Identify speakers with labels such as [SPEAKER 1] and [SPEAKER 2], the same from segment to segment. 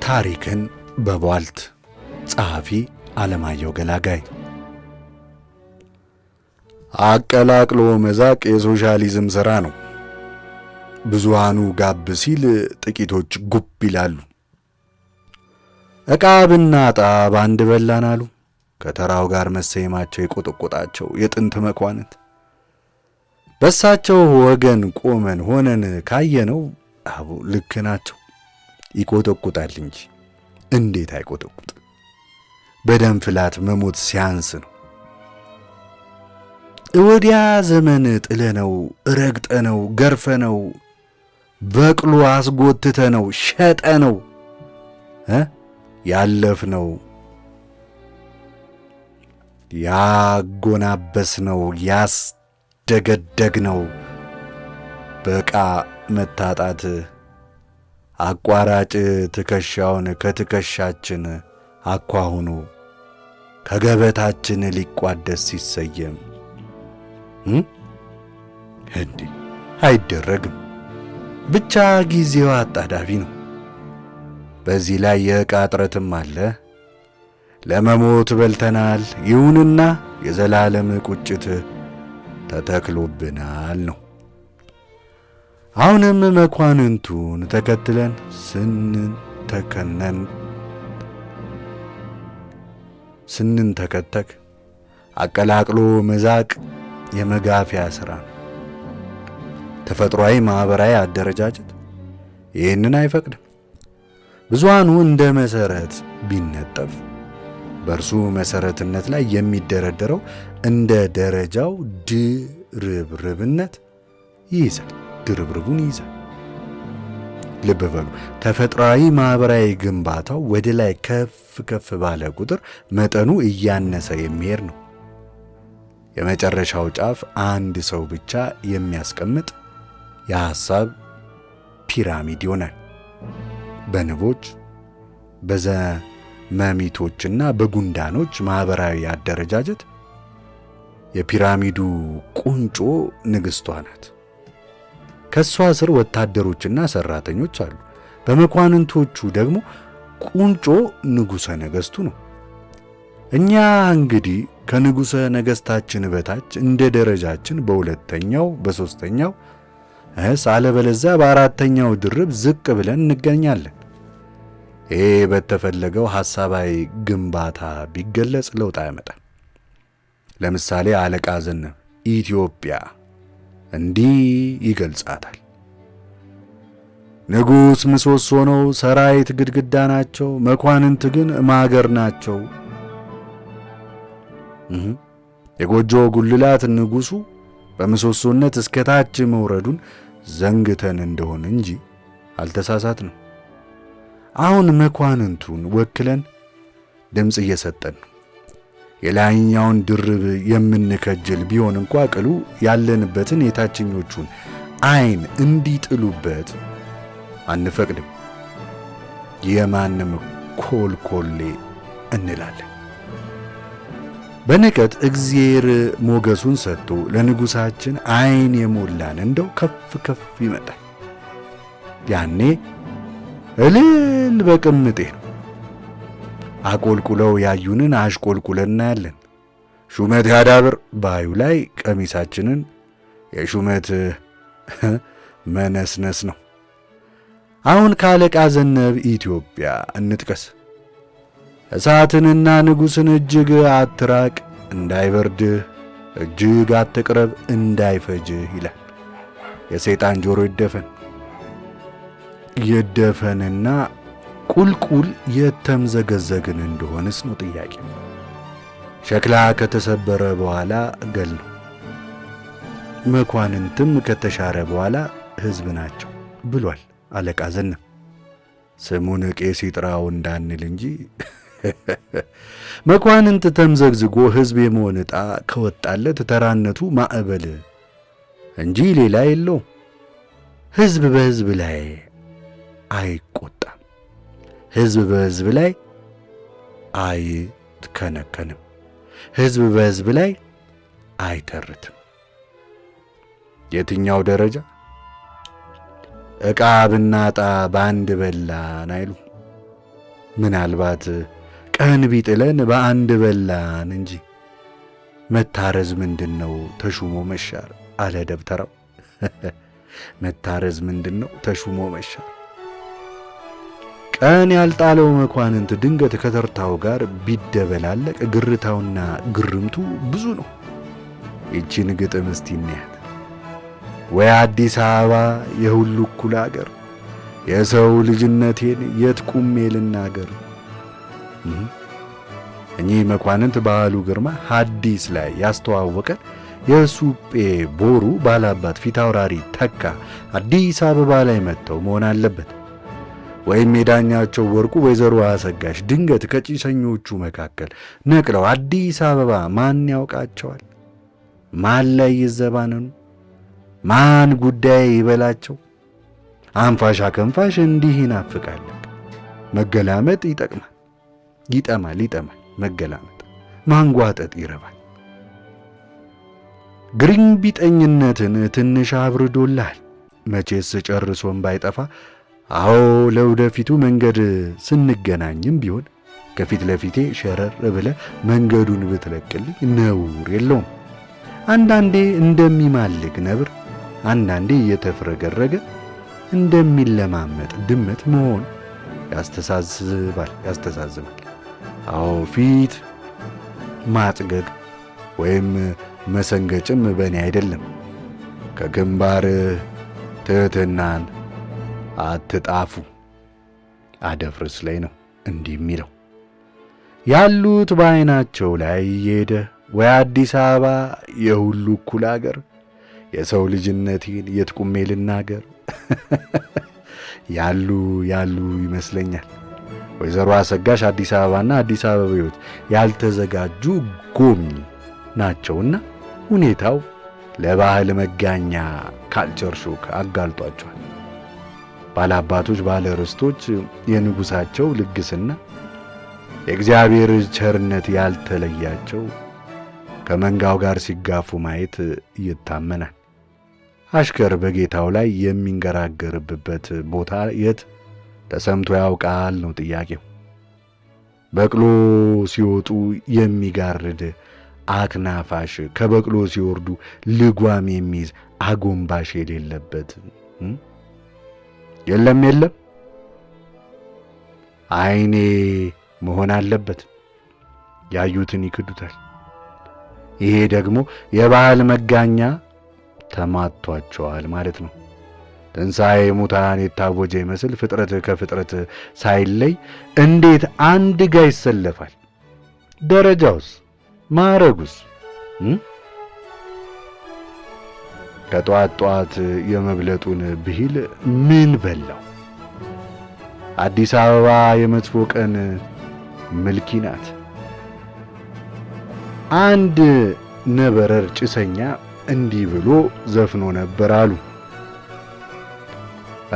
[SPEAKER 1] ታሪክን በቧልት ጸሐፊ አለማየሁ ገላጋይ። አቀላቅሎ መዛቅ የሶሻሊዝም ሥራ ነው። ብዙሃኑ ጋብ ሲል ጥቂቶች ጉብ ይላሉ። ዕቃ ብናጣ ባንድ በላን አሉ። ከተራው ጋር መሰየማቸው የቆጠቆጣቸው የጥንት መኳንንት በሳቸው ወገን ቆመን ሆነን ካየነው አቡ ልክ ናቸው። ይቆጠቁጣል እንጂ እንዴት አይቆጠቁጥ? በደም ፍላት መሞት ሲያንስ ነው። ወዲያ ዘመን ጥለነው ረግጠነው ገርፈነው በቅሎ አስጎትተነው ሸጠነው ያለፍነው ያጎናበስነው ያስደገደግነው በቃ መታጣት አቋራጭ ትከሻውን ከትከሻችን አኳሁኑ ከገበታችን ሊቋደስ ሲሰየም እንዲህ አይደረግም። ብቻ ጊዜው አጣዳፊ ነው። በዚህ ላይ የዕቃ እጥረትም አለ። ለመሞት በልተናል። ይሁንና የዘላለም ቁጭት ተተክሎብናል ነው። አሁንም መኳንንቱን ተከትለን ስንንተከተክ አቀላቅሎ መዛቅ የመጋፊያ ሥራ ነው። ተፈጥሯዊ ማኅበራዊ አደረጃጀት ይህንን አይፈቅድም። ብዙሃኑ እንደ መሠረት ቢነጠፍ በእርሱ መሠረትነት ላይ የሚደረደረው እንደ ደረጃው ድርብርብነት ይይዛል። ድርብርቡን ይይዛል። ልብ በሉ፣ ተፈጥሯዊ ማኅበራዊ ግንባታው ወደ ላይ ከፍ ከፍ ባለ ቁጥር መጠኑ እያነሰ የሚሄድ ነው። የመጨረሻው ጫፍ አንድ ሰው ብቻ የሚያስቀምጥ የሐሳብ ፒራሚድ ይሆናል። በንቦች በዘመሚቶችና በጉንዳኖች ማኅበራዊ አደረጃጀት የፒራሚዱ ቁንጮ ንግሥቷ ናት። ከሷ ስር ወታደሮችና ሠራተኞች አሉ። በመኳንንቶቹ ደግሞ ቁንጮ ንጉሠ ነገሥቱ ነው። እኛ እንግዲህ ከንጉሠ ነገሥታችን በታች እንደ ደረጃችን በሁለተኛው በሦስተኛው አለበለዚያ በአራተኛው ድርብ ዝቅ ብለን እንገኛለን። ይሄ በተፈለገው ሐሳባዊ ግንባታ ቢገለጽ ለውጥ አያመጣም። ለምሳሌ አለቃ ዘነብ ኢትዮጵያ እንዲህ ይገልጻታል። ንጉሥ ምሰሶ ነው፣ ሰራዊት ግድግዳ ናቸው፣ መኳንንት ግን ማገር ናቸው። የጎጆ ጉልላት ንጉሡ በምሰሶነት እስከ ታች መውረዱን ዘንግተን እንደሆነ እንጂ አልተሳሳትንም። አሁን መኳንንቱን ወክለን ድምፅ እየሰጠን ነው። የላይኛውን ድርብ የምንከጅል ቢሆን እንኳ ቅሉ ያለንበትን የታችኞቹን ዓይን እንዲጥሉበት አንፈቅድም። የማንም ኮልኮሌ እንላለን። በንቀት እግዚአብሔር ሞገሱን ሰጥቶ ለንጉሣችን ዓይን የሞላን እንደው ከፍ ከፍ ይመጣል። ያኔ እልል በቅምጤ ነው። አቆልቁለው ያዩንን አሽቆልቁለን እናያለን። ሹመት ያዳብር ባዩ ላይ ቀሚሳችንን የሹመት መነስነስ ነው። አሁን ከአለቃ ዘነብ ኢትዮጵያ እንጥቀስ። እሳትንና ንጉሥን እጅግ አትራቅ፣ እንዳይበርድህ እጅግ አትቅረብ፣ እንዳይፈጅህ ይላል። የሰይጣን ጆሮ ይደፈንና ቁልቁል የተምዘገዘግን እንደሆንስ ነው ጥያቄ። ሸክላ ከተሰበረ በኋላ ገል ነው። መኳንንትም ከተሻረ በኋላ ሕዝብ ናቸው ብሏል አለቃ ዘነብ። ስሙን ቄስ ይጥራው እንዳንል እንጂ መኳንንት ተምዘግዝጎ ሕዝብ የመሆን ዕጣ ከወጣለት ተራነቱ ማዕበል እንጂ ሌላ የለው። ሕዝብ በሕዝብ ላይ አይቆጣም። ሕዝብ በሕዝብ ላይ አይትከነከንም። ሕዝብ በሕዝብ ላይ አይተርትም። የትኛው ደረጃ? ዕቃ ብናጣ ባንድ በላን አይሉ። ምናልባት ቀን ቢጥለን በአንድ በላን እንጂ መታረዝ ምንድነው ተሹሞ መሻር አለ ደብተራው። መታረዝ ምንድነው ተሹሞ መሻር። ቀን ያልጣለው መኳንንት ድንገት ከተርታው ጋር ቢደበላለቅ ግርታውና ግርምቱ ብዙ ነው። ይቺን ግጥም እስቲ እንያት። ወይ አዲስ አበባ የሁሉ እኩል አገር፣ የሰው ልጅነቴን የት ቁሜ ልናገር። እኚህ መኳንንት ባህሉ ግርማ ሐዲስ ላይ ያስተዋወቀን የሱጴ ቦሩ ባላባት ፊታውራሪ ተካ አዲስ አበባ ላይ መጥተው መሆን አለበት። ወይም የዳኛቸው ወርቁ ወይዘሮ አሰጋሽ ድንገት ከጭሰኞቹ መካከል ነቅለው አዲስ አበባ ማን ያውቃቸዋል? ማን ላይ ይዘባነኑ? ማን ጉዳይ ይበላቸው? አንፋሽ አከንፋሽ እንዲህ ይናፍቃል። መገላመጥ ይጠቅማል፣ ይጠማል። መገላመጥ ማንጓጠጥ ይረባል። ግሪንቢጠኝነትን ትንሽ አብርዶልሃል። መቼስ ጨርሶም ባይጠፋ አዎ ለወደፊቱ መንገድ ስንገናኝም ቢሆን ከፊት ለፊቴ ሸረር ብለ መንገዱን ብትለቅልኝ ነውር የለውም። አንዳንዴ እንደሚማልግ ነብር፣ አንዳንዴ እየተፍረገረገ እንደሚለማመጥ ድመት መሆን ያስተሳዝባል። አዎ ፊት ማጥገግ ወይም መሰንገጭም በእኔ አይደለም። ከግንባር ትሕትናን አትጣፉ አደፍርስ ላይ ነው እንዲህ የሚለው። ያሉት በዓይናቸው ላይ የሄደ ወይ አዲስ አበባ የሁሉ እኩል አገር፣ የሰው ልጅነቴን የት ቁሜ ልናገር። ያሉ ይመስለኛል። ወይዘሮ አሰጋሽ አዲስ አበባና አዲስ አበባዎች ያልተዘጋጁ ጎብኚ ናቸውና ሁኔታው ለባህል መጋኛ ካልቸር ሾክ አጋልጧቸዋል። ባለአባቶች ባለ ርስቶች የንጉሳቸው ልግስና የእግዚአብሔር ቸርነት ያልተለያቸው ከመንጋው ጋር ሲጋፉ ማየት ይታመናል። አሽከር በጌታው ላይ የሚንገራገርበት ቦታ የት ተሰምቶ ያውቃል ነው ጥያቄው። በቅሎ ሲወጡ የሚጋርድ አክናፋሽ፣ ከበቅሎ ሲወርዱ ልጓም የሚይዝ አጎንባሽ የሌለበት የለም። አይኔ መሆን አለበት። ያዩትን ይክዱታል። ይሄ ደግሞ የባህል መጋኛ ተማቷቸዋል ማለት ነው። ትንሣኤ ሙታን የታወጀ ይመስል ፍጥረት ከፍጥረት ሳይለይ እንዴት አንድ ጋ ይሰለፋል? ደረጃውስ ማዕረጉስ ከጧት ጧት የመብለጡን ብሂል ምን በላው? አዲስ አበባ የመጥፎ ቀን ምልኪ ናት። አንድ ነበረር ጭሰኛ እንዲህ ብሎ ዘፍኖ ነበር አሉ።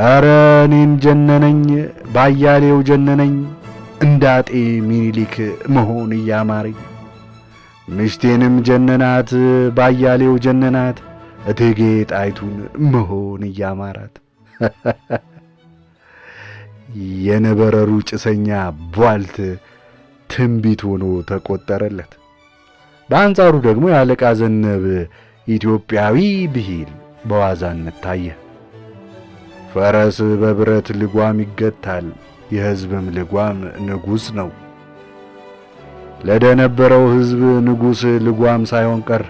[SPEAKER 1] ኧረ እኔም ጀነነኝ ባያሌው ጀነነኝ፣ እንዳጤ ሚኒሊክ መሆን እያማረኝ፣ ምሽቴንም ጀነናት ባያሌው ጀነናት፣ እቴጌ ጣይቱን መሆን እያማራት። የነበረሩ ጭሰኛ ቧልት ትንቢት ሆኖ ተቆጠረለት። በአንጻሩ ደግሞ የአለቃ ዘነብ ኢትዮጵያዊ ብሂል በዋዛነት ታየ። ፈረስ በብረት ልጓም ይገታል፣ የሕዝብም ልጓም ንጉሥ ነው። ለደነበረው ሕዝብ ንጉሥ ልጓም ሳይሆን ቀረ።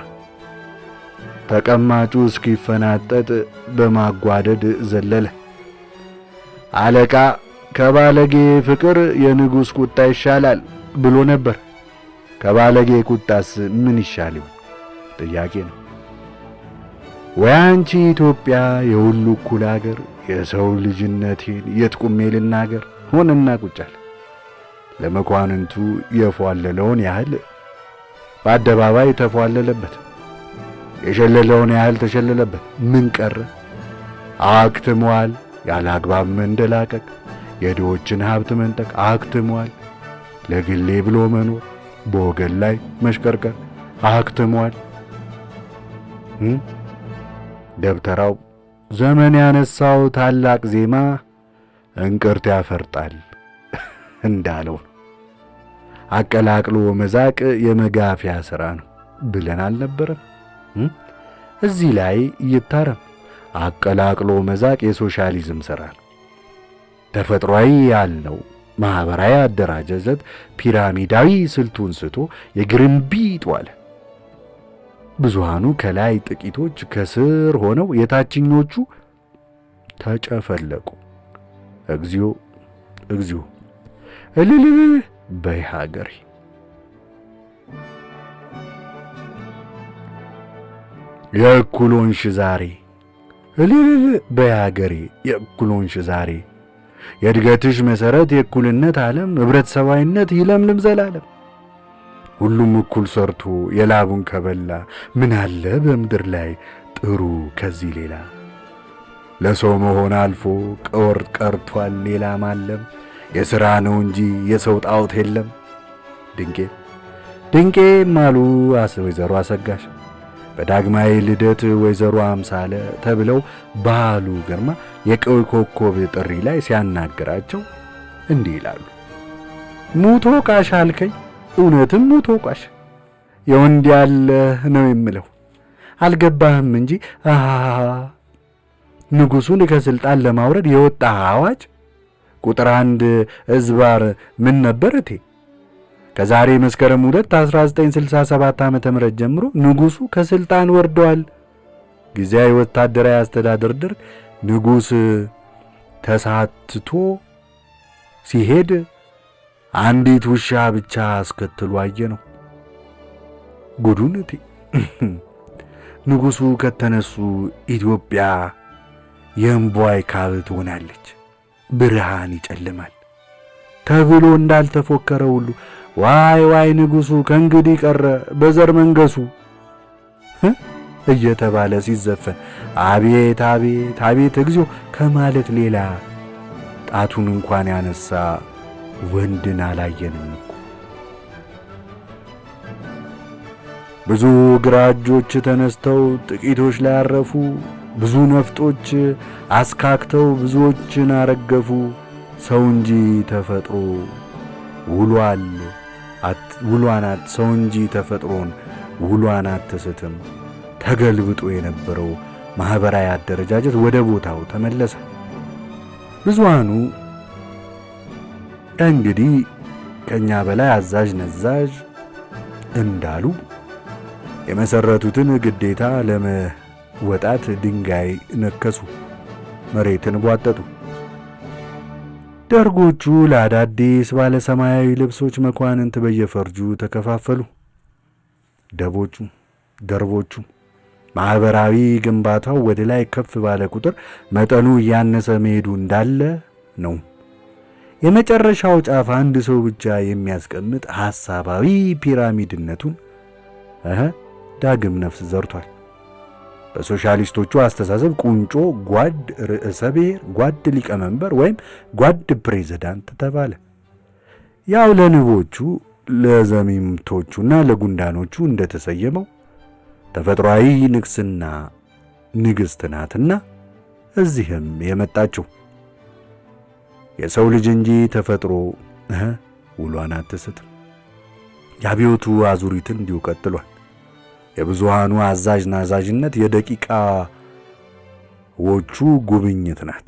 [SPEAKER 1] ተቀማጩ እስኪፈናጠጥ በማጓደድ ዘለለ። አለቃ ከባለጌ ፍቅር የንጉሥ ቁጣ ይሻላል ብሎ ነበር። ከባለጌ ቁጣስ ምን ይሻል ይሆን? ጥያቄ ነው። ወይ አንቺ ኢትዮጵያ የሁሉ እኩል አገር፣ የሰው ልጅነቴን የት ቁሜ ልናገር ሆነና ቁጫል። ለመኳንንቱ የፏለለውን ያህል በአደባባይ ተፏለለበት፣ የሸለለውን ያህል ተሸለለበት። ምን ቀረ? አክትሟል። ያለ አግባብ መንደላቀቅ፣ የድሆችን ሀብት መንጠቅ አክትሟል። ለግሌ ብሎ መኖር፣ በወገን ላይ መሽቀርቀር አክትሟል። ደብተራው ዘመን ያነሳው ታላቅ ዜማ እንቅርት ያፈርጣል እንዳለው ነው። አቀላቅሎ መዛቅ የመጋፊያ ሥራ ነው ብለን አልነበረም? እዚህ ላይ ይታረም። አቀላቅሎ መዛቅ የሶሻሊዝም ሥራ ነው። ተፈጥሯዊ ያልነው ማኅበራዊ አደራጀት ፒራሚዳዊ ስልቱን ስቶ የግርንቢጥ ዋለ። ብዙሃኑ ከላይ፣ ጥቂቶች ከስር ሆነው የታችኞቹ ተጨፈለቁ። እግዚኦ እግዚኦ! እልል በይ ሀገሬ! የእኩሎንሽ ዛሬ እልል በይ ሀገሬ! የእኩሎንሽ ዛሬ! የእድገትሽ መሠረት የእኩልነት ዓለም ኅብረተሰባዊነት ይለምልም ዘላለም። ሁሉም እኩል ሰርቶ የላቡን ከበላ ምን አለ በምድር ላይ ጥሩ ከዚህ ሌላ። ለሰው መሆን አልፎ ቀርቷል ሌላ ማለም። የሥራ ነው እንጂ የሰው ጣዖት የለም። ድንቄም አሉ ወይዘሮ አሰጋሽ በዳግማዊ ልደት ወይዘሮ አምሳለ ተብለው ባህሉ ግርማ የቀይ ኮከብ ጥሪ ላይ ሲያናግራቸው እንዲህ ይላሉ። ሙቶ ቃሽ አልከኝ፣ እውነትም ሙቶ ቃሽ የወንድ ያለ ነው የምለው። አልገባህም እንጂ ንጉሡን ከስልጣን ለማውረድ የወጣ አዋጅ ቁጥር 1 እዝባር ምን ነበር እቴ? ከዛሬ መስከረም 2 1967 ዓ.ም ጀምሮ ንጉሡ ከስልጣን ወርደዋል። ጊዜያዊ ወታደራዊ አስተዳደር ደርግ ንጉሥ ተሳትቶ ሲሄድ አንዲት ውሻ ብቻ አስከትሎ አየ ነው ጉዱን እቴ። ንጉሡ ከተነሱ ኢትዮጵያ የእምቧይ ካብ ትሆናለች፣ ብርሃን ይጨልማል ተብሎ እንዳልተፎከረ ሁሉ ዋይ ዋይ ንጉሡ ከእንግዲህ ቀረ በዘር መንገሱ እየተባለ ሲዘፈን አቤት አቤት አቤት እግዚኦ ከማለት ሌላ ጣቱን እንኳን ያነሳ ወንድን አላየንም እኮ። ብዙ ግራ እጆች ተነስተው ጥቂቶች ላይ አረፉ። ብዙ ነፍጦች አስካክተው ብዙዎችን አረገፉ። ሰው እንጂ ተፈጥሮ ውሏናት ሰው እንጂ ተፈጥሮን ውሏን አትስትም። ተገልብጦ የነበረው ማኅበራዊ አደረጃጀት ወደ ቦታው ተመለሰ። ብዙሃኑ እንግዲህ ከኛ በላይ አዛዥ ነዛዥ እንዳሉ የመሰረቱትን ግዴታ ለመወጣት ድንጋይ ነከሱ፣ መሬትን ቧጠጡ። ደርጎቹ ለአዳዲስ ባለ ሰማያዊ ልብሶች መኳንንት በየፈርጁ ተከፋፈሉ። ደርቦቹ ማኅበራዊ ግንባታው ወደ ላይ ከፍ ባለ ቁጥር መጠኑ እያነሰ መሄዱ እንዳለ ነው። የመጨረሻው ጫፍ አንድ ሰው ብቻ የሚያስቀምጥ ሐሳባዊ ፒራሚድነቱን ዳግም ነፍስ ዘርቷል። በሶሻሊስቶቹ አስተሳሰብ ቁንጮ ጓድ ርዕሰ ብሔር፣ ጓድ ሊቀመንበር ወይም ጓድ ፕሬዝዳንት ተባለ። ያው ለንቦቹ ለዘሚምቶቹና ለጉንዳኖቹ እንደተሰየመው ተፈጥሯዊ ንግስና ንግሥት ናትና እዚህም የመጣችው የሰው ልጅ እንጂ ተፈጥሮ ውሏን አትስትም። የአብዮቱ አዙሪትን እንዲሁ ቀጥሏል። የብዙሃኑ አዛዥ ናዛዥነት የደቂቃዎቹ ጉብኝት ናት።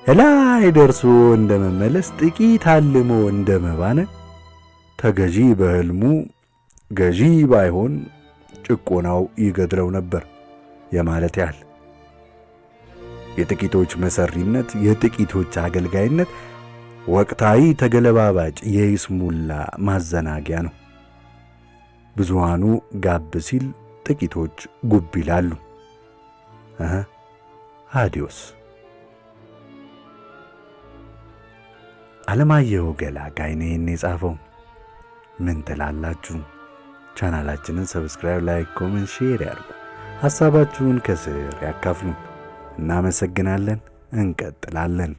[SPEAKER 1] እላይ ደርሶ እንደመመለስ ጥቂት አልሞ እንደመባነን ተገዢ በሕልሙ ገዢ ባይሆን ጭቆናው ይገድለው ነበር የማለት ያህል። የጥቂቶች መሰሪነት፣ የጥቂቶች አገልጋይነት ወቅታዊ ተገለባባጭ የይስሙላ ማዘናጊያ ነው። ብዙሃኑ ጋብ ሲል ጥቂቶች ጉብ ይላሉ። አዲዮስ። አለማየሁ ገላጋይ ነው የጻፈው። ምን ትላላችሁ? ቻናላችንን ሰብስክራይብ፣ ላይክ፣ ኮሜንት፣ ሼር ያድርጉ። ሐሳባችሁን ከስር ያካፍሉን። እናመሰግናለን። እንቀጥላለን።